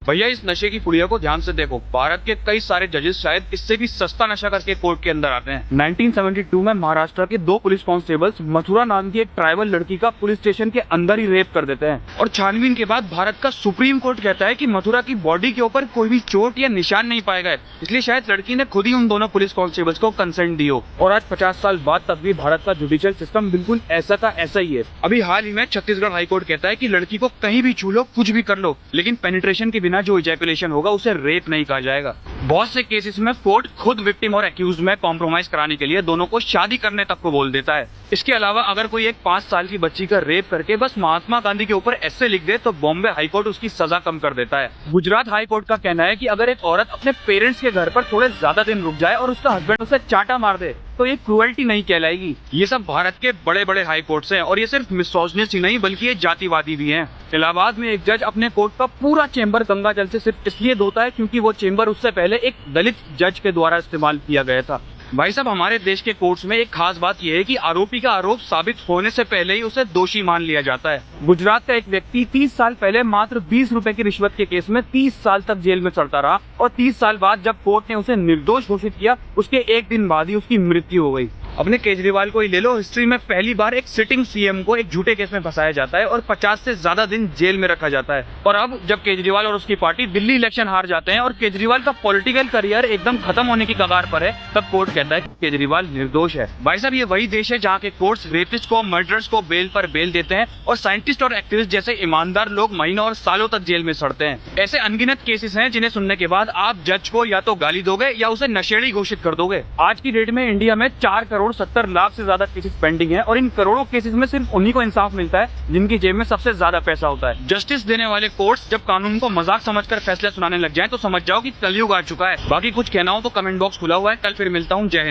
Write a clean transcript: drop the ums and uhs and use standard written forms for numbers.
भैया इस नशे की पुड़िया को ध्यान से देखो। भारत के कई सारे जजेस शायद इससे भी सस्ता नशा करके कोर्ट के अंदर आते हैं। 1972 में महाराष्ट्र के 2 पुलिस कांस्टेबल्स मथुरा नाम की एक ट्राइबल लड़की का पुलिस स्टेशन के अंदर ही रेप कर देते हैं और छानबीन के बाद भारत का सुप्रीम कोर्ट कहता है कि मथुरा की बॉडी के ऊपर कोई भी चोट या निशान नहीं पाए गए, इसलिए शायद लड़की ने खुद ही उन दोनों पुलिस कांस्टेबल्स को कंसेंट दी हो। और आज 50 साल बाद तक भी भारत का जुडिशियल सिस्टम बिल्कुल ऐसा का ऐसा ही है। अभी हाल ही में छत्तीसगढ़ हाईकोर्ट कहता है कि लड़की को कहीं भी छू लो, कुछ भी कर लो, लेकिन पेनिट्रेशन के बिना जो इजैकुलेशन होगा उसे रेप नहीं कहा जाएगा। बहुत से केसेस में कोर्ट खुद विक्टिम और एक्यूज में कॉम्प्रोमाइज कराने के लिए दोनों को शादी करने तक को बोल देता है। इसके अलावा अगर कोई एक 5 साल की बच्ची का रेप करके बस महात्मा गांधी के ऊपर ऐसे लिख दे तो बॉम्बे हाईकोर्ट उसकी सजा कम कर देता है। गुजरात हाईकोर्ट का कहना है कि अगर एक औरत अपने पेरेंट्स के घर पर थोड़े ज्यादा दिन रुक जाए और उसका हस्बैंड उसे चांटा मार दे तो ये क्रूएल्टी नहीं कहलाएगी। ये सब भारत के बड़े बड़े हाई कोर्ट्स हैं और ये सिर्फ मिसोजिनिस्ट ही नहीं बल्कि ये जातिवादी भी हैं। इलाहाबाद में एक जज अपने कोर्ट का पूरा चेंबर गंगा जल से सिर्फ इसलिए धोता है क्योंकि वो चेंबर उससे पहले एक दलित जज के द्वारा इस्तेमाल किया गया था। भाई साहब, हमारे देश के कोर्ट्स में एक खास बात यह है कि आरोपी का आरोप साबित होने से पहले ही उसे दोषी मान लिया जाता है। गुजरात का एक व्यक्ति 30 साल पहले मात्र 20 रुपए की रिश्वत के केस में 30 साल तक जेल में सड़ता रहा और 30 साल बाद जब कोर्ट ने उसे निर्दोष घोषित किया उसके एक दिन बाद ही उसकी मृत्यु हो गई। अपने केजरीवाल को ही ले लो, हिस्ट्री में पहली बार एक सिटिंग सीएम को एक झूठे केस में फंसाया जाता है और 50 से ज्यादा दिन जेल में रखा जाता है। और अब जब केजरीवाल और उसकी पार्टी दिल्ली इलेक्शन हार जाते हैं और केजरीवाल का पॉलिटिकल करियर एकदम खत्म होने की कगार पर है, तब कोर्ट कहता है कि केजरीवाल निर्दोष है। भाई साहब, ये वही देश है जहाँ के कोर्ट्स रेपिस्ट को, मर्डरर्स को बेल पर बेल देते हैं और साइंटिस्ट और एक्टिविस्ट जैसे ईमानदार लोग महीनों और सालों तक जेल में सड़ते हैं। ऐसे अनगिनत केसेस हैं जिन्हें सुनने के बाद आप जज को या तो गाली दोगे या उसे नशेड़ी घोषित कर दोगे। आज की डेट में इंडिया में 4,70,00,000 से ज्यादा केसेस पेंडिंग है और इन करोड़ों केसेस में सिर्फ उन्हीं को इंसाफ मिलता है जिनकी जेब में सबसे ज्यादा पैसा होता है। जस्टिस देने वाले कोर्ट्स जब कानून को मजाक समझकर फैसले सुनाने लग जाएं तो समझ जाओ कि कलयुग आ चुका है। बाकी कुछ कहना हो तो कमेंट बॉक्स खुला हुआ है। कल फिर मिलता हूँ। जय हिंद।